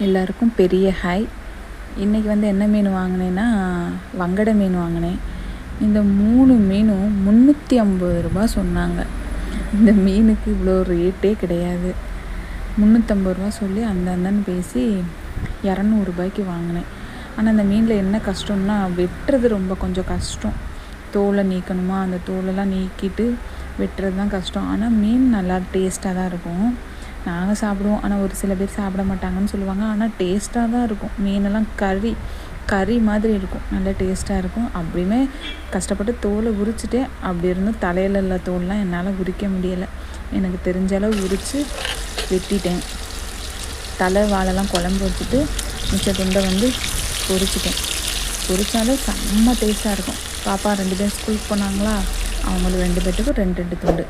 எல்லாருக்கும் பெரிய ஹாய். இன்றைக்கி என்ன மீன் வாங்கினேன்னா வங்கடை மீன் வாங்கினேன். இந்த 3 மீனும் 350 ரூபா சொன்னாங்க. இந்த மீனுக்கு இவ்வளோ ரேட்டே கிடையாது. 350 ரூபா சொல்லி அந்தன்னு பேசி 200 ரூபாய்க்கு வாங்கினேன். ஆனால் அந்த மீனில் என்ன கஷ்டம்னா வெட்டுறது ரொம்ப கொஞ்சம் கஷ்டம். தோலை நீக்கணுமா, அந்த தோலெல்லாம் நீக்கிட்டு வெட்டுறது தான் கஷ்டம். ஆனால் மீன் நல்லா டேஸ்ட்டாக தான் இருக்கும். நாங்கள் சாப்பிடுவோம், ஆனால் ஒரு சில பேர் சாப்பிட மாட்டாங்கன்னு சொல்லுவாங்க. ஆனால் டேஸ்ட்டாக தான் இருக்கும். மீனெல்லாம் கறி மாதிரி இருக்கும், நல்லா டேஸ்ட்டாக இருக்கும். அப்படியுமே கஷ்டப்பட்டு தோலை உரிச்சிட்டேன். அப்படி இருந்தும் தலையில் உள்ள தோல்லாம் என்னால் உரிக்க முடியலை. எனக்கு தெரிஞ்ச அளவு உரித்து வெட்டிட்டேன். தலை வாழெல்லாம் குழம்பு வச்சுட்டு மிச்ச துண்டை பொரிச்சிட்டேன். பொரிச்சாலும் செம்ம டேஸ்ட்டாக இருக்கும். பாப்பா 2 பேர் ஸ்கூலுக்கு போனாங்களா, அவங்களுக்கு 2 பேர்த்துக்கும் 2 துண்டு.